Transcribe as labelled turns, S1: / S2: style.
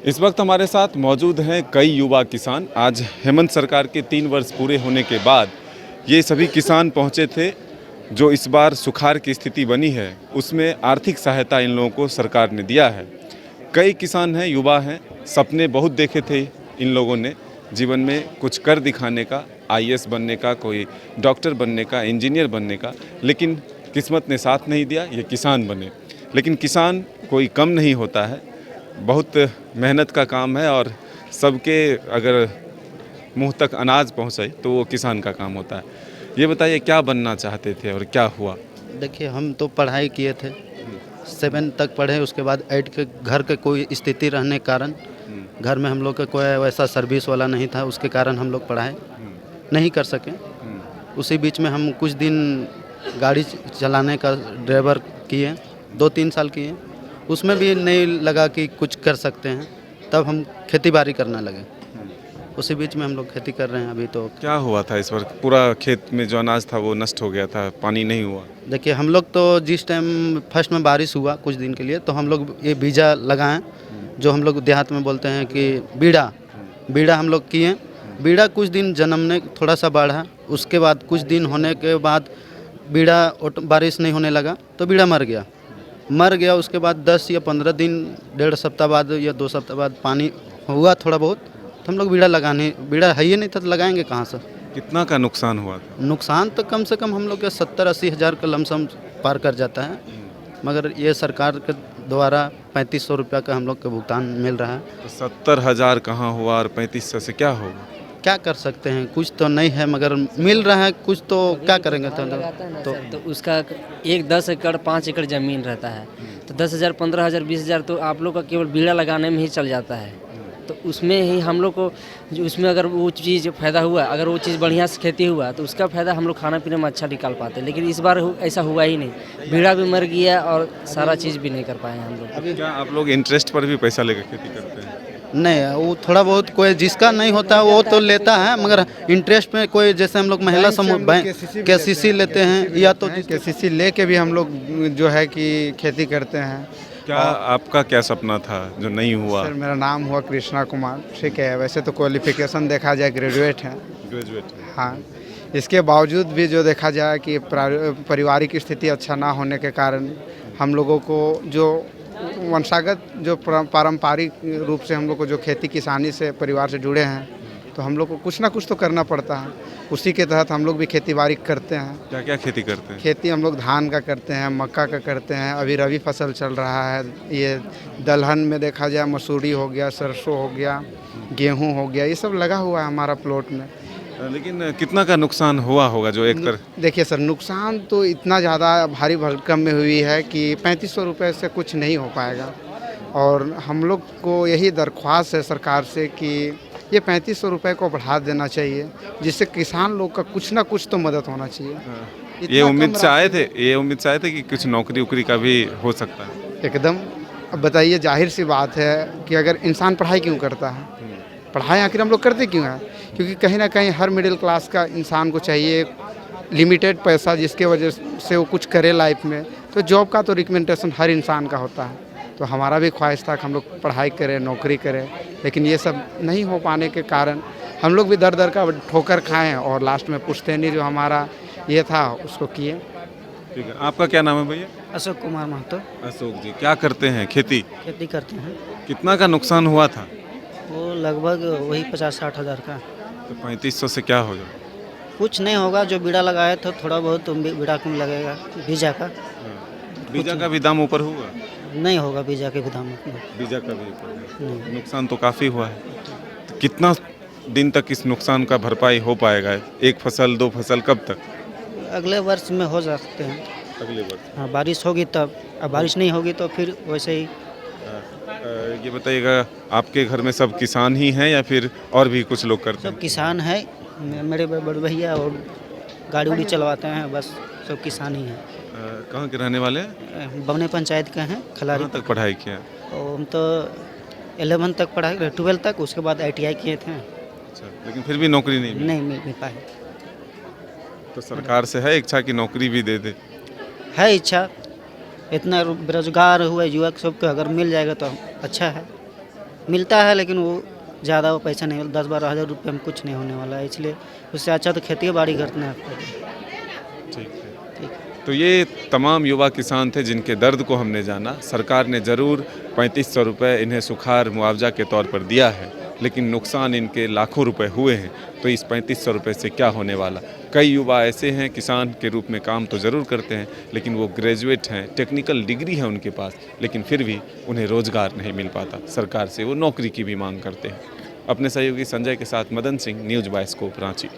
S1: इस वक्त हमारे साथ मौजूद हैं कई युवा किसान। आज हेमंत सरकार के 3 वर्ष पूरे होने के बाद ये सभी किसान पहुंचे थे। जो इस बार सुखाड़ की स्थिति बनी है उसमें आर्थिक सहायता इन लोगों को सरकार ने दिया है। कई किसान हैं, युवा हैं, सपने बहुत देखे थे इन लोगों ने जीवन में कुछ कर दिखाने का, आईएएस बनने का, कोई डॉक्टर बनने का, इंजीनियर बनने का, लेकिन किस्मत ने साथ नहीं दिया, ये किसान बने। लेकिन किसान कोई कम नहीं होता है, बहुत मेहनत का काम है और सबके अगर मुंह तक अनाज पहुंचे तो वो किसान का काम होता है। ये बताइए क्या बनना चाहते थे और क्या हुआ?
S2: देखिए, हम तो पढ़ाई किए थे, 7 तक पढ़े। उसके बाद 8 के घर के कोई स्थिति रहने के कारण घर में हम लोग का कोई वैसा सर्विस वाला नहीं था, उसके कारण हम लोग पढ़ाई नहीं कर सके। उसी बीच में हम कुछ दिन गाड़ी चलाने का ड्राइवर किए, 2-3 साल किए। उसमें भी नहीं लगा कि कुछ कर सकते हैं, तब हम खेती बाड़ी करने लगे। उसी बीच में हम लोग खेती कर रहे हैं अभी। तो
S1: क्या हुआ था इस बार? पूरा खेत में जो अनाज था वो नष्ट हो गया था, पानी नहीं हुआ।
S2: देखिए, हम लोग तो जिस टाइम फर्स्ट में बारिश हुआ कुछ दिन के लिए, तो हम लोग ये बीजा लगाएं, जो हम लोग देहात में बोलते हैं कि बीड़ा हम लोग किए। बीड़ा कुछ दिन जन्मने थोड़ा सा बढ़ा, उसके बाद कुछ दिन होने के बाद बीड़ा बारिश नहीं होने लगा तो बीड़ा मर गया। उसके बाद 10 या 15 दिन, 1.5 सप्ताह बाद या 2 सप्ताह बाद पानी हुआ थोड़ा बहुत, तो हम लोग बीड़ा है ही नहीं था, तो लगाएंगे कहाँ से।
S1: कितना का नुकसान हुआ था?
S2: नुकसान तो कम से कम हम लोग के 70-80 हज़ार का लमसम पार कर जाता है, मगर ये सरकार के द्वारा 3500 रुपया का हम लोग का भुगतान मिल रहा है।
S1: तो 70,000 कहाँ हुआ और 3500 से क्या होगा?
S2: क्या कर सकते हैं, कुछ तो नहीं है मगर मिल रहा है कुछ, तो क्या करेंगे।
S3: तो उसका 10 एकड़ 5 एकड़ ज़मीन रहता है, तो 10,000 15,000 20,000 तो आप लोग का केवल बीड़ा लगाने में ही चल जाता है। तो उसमें ही हम लोग को जो उसमें अगर वो चीज़ फ़ायदा हुआ, अगर वो चीज़ बढ़िया से खेती हुआ तो उसका फ़ायदा हम लोग खाना पीने में अच्छा निकाल पाते। लेकिन इस बार ऐसा हुआ ही नहीं, बीड़ा भी मर गया और सारा चीज़ भी नहीं कर पाए हम लोग।
S1: अभी क्या आप लोग इंटरेस्ट पर भी पैसा लेकर खेती करते हैं?
S2: नहीं, वो थोड़ा बहुत कोई जिसका नहीं होता वो तो लेता है, मगर इंटरेस्ट में कोई, जैसे हम लोग महिला समूह बैंक KCC लेते हैं, या तो
S4: KCC लेके भी हम लोग जो है कि खेती करते हैं।
S1: क्या आपका क्या सपना था जो नहीं हुआ?
S4: सर, मेरा नाम हुआ कृष्णा कुमार, ठीक है। वैसे तो क्वालिफिकेशन देखा जाए ग्रेजुएट है।
S1: ग्रेजुएट?
S4: हाँ, इसके बावजूद भी जो देखा जाए कि पारिवारिक स्थिति अच्छा ना होने के कारण हम लोगों को जो वंशागत जो पारंपरिक रूप से हम लोग को जो खेती किसानी से परिवार से जुड़े हैं, तो हम लोग को कुछ ना कुछ तो करना पड़ता है। उसी के तहत हम लोग भी खेती बाड़ी करते हैं।
S1: क्या क्या खेती करते हैं?
S4: खेती हम लोग धान का करते हैं, मक्का का करते हैं। अभी रबी फसल चल रहा है। ये दलहन में देखा जाए मसूरी हो गया, सरसों हो गया, गेहूं हो गया, ये सब लगा हुआ है हमारा प्लॉट में।
S1: लेकिन कितना का नुकसान हुआ होगा जो एक तरह?
S4: देखिए सर, नुकसान तो इतना ज़्यादा भारी भरकम में हुई है कि 3500 रुपये से कुछ नहीं हो पाएगा। और हम लोग को यही दरख्वास्त है सरकार से कि ये 3500 रुपये को बढ़ा देना चाहिए, जिससे किसान लोग का कुछ ना कुछ तो मदद होना चाहिए।
S1: ये उम्मीद से आए थे कि कुछ नौकरी उकरी का भी हो सकता है?
S4: एकदम। अब बताइए, जाहिर सी बात है कि अगर इंसान पढ़ाई क्यों करता है, पढ़ाई आखिर हम लोग करते क्यों हैं? क्योंकि कहीं ना कहीं हर मिडिल क्लास का इंसान को चाहिए लिमिटेड पैसा, जिसके वजह से वो कुछ करे लाइफ में। तो जॉब का तो रिकमेंडेशन हर इंसान का होता है। तो हमारा भी ख्वाहिश था कि हम लोग पढ़ाई करें, नौकरी करें, लेकिन ये सब नहीं हो पाने के कारण हम लोग भी दर दर का ठोकर खाएं और लास्ट में पुश्तैनी जो हमारा ये था उसको किए।
S1: ठीक है, आपका क्या नाम है भैया?
S2: अशोक कुमार महतो।
S1: अशोक जी, क्या करते हैं? खेती
S2: करते हैं।
S1: कितना का नुकसान हुआ था?
S2: वो लगभग वही 50-60 हज़ार का।
S1: तो 3500 से क्या हो जाए?
S2: कुछ नहीं होगा, जो बीड़ा लगाया था थोड़ा बहुत बीड़ा कम लगेगा। बीजा का
S1: बीजा का भी दाम ऊपर हुआ?
S2: नहीं होगा, बीजा के भी दाम
S1: बीजा का भी ऊपर है। नुकसान तो काफ़ी हुआ है। तो कितना दिन तक इस नुकसान का भरपाई हो पाएगा? 1 फसल 2 फसल कब तक?
S2: अगले वर्ष में हो सकते हैं।
S1: अगले वर्ष?
S2: हाँ, बारिश होगी तब। अब बारिश नहीं होगी तो फिर वैसे ही।
S1: ये बताइएगा, आपके घर में सब किसान ही हैं या फिर और भी कुछ लोग करते हैं?
S2: सब किसान है, मेरे बड़े भैया और गाड़ी उड़ी चलवाते हैं, बस सब किसान ही हैं।
S1: कहाँ के रहने वाले हैं?
S2: बवने पंचायत के हैं, खलारी।
S1: कहाँ तक पढ़ाई किया?
S2: और हम तो 11 तक पढ़ाई, 12 तक, उसके बाद ITI किए थे।
S1: अच्छा, लेकिन फिर भी नौकरी नहीं मिली?
S2: नहीं मिल पाए।
S1: तो सरकार से है इच्छा कि नौकरी भी दे दे?
S2: है इच्छा, इतना बेरोजगार हुए युवक सबको अगर मिल जाएगा तो अच्छा है।
S5: मिलता है, लेकिन वो ज़्यादा वो पैसा नहीं, 10-12 हज़ार रुपये में कुछ नहीं होने वाला है, इसलिए उससे अच्छा तो खेती बाड़ी करना है।
S1: ठीक है।
S5: ठीक।
S1: तो ये तमाम युवा किसान थे जिनके दर्द को हमने जाना। सरकार ने ज़रूर 3500 रुपये इन्हें सुखाड़ मुआवजा के तौर पर दिया है, लेकिन नुकसान इनके लाखों रुपए हुए हैं। तो इस 3500 रुपये से क्या होने वाला? कई युवा ऐसे हैं, किसान के रूप में काम तो ज़रूर करते हैं, लेकिन वो ग्रेजुएट हैं, टेक्निकल डिग्री है उनके पास, लेकिन फिर भी उन्हें रोज़गार नहीं मिल पाता। सरकार से वो नौकरी की भी मांग करते हैं। अपने सहयोगी संजय के साथ Madan Singh, news bye scope, Ranchi.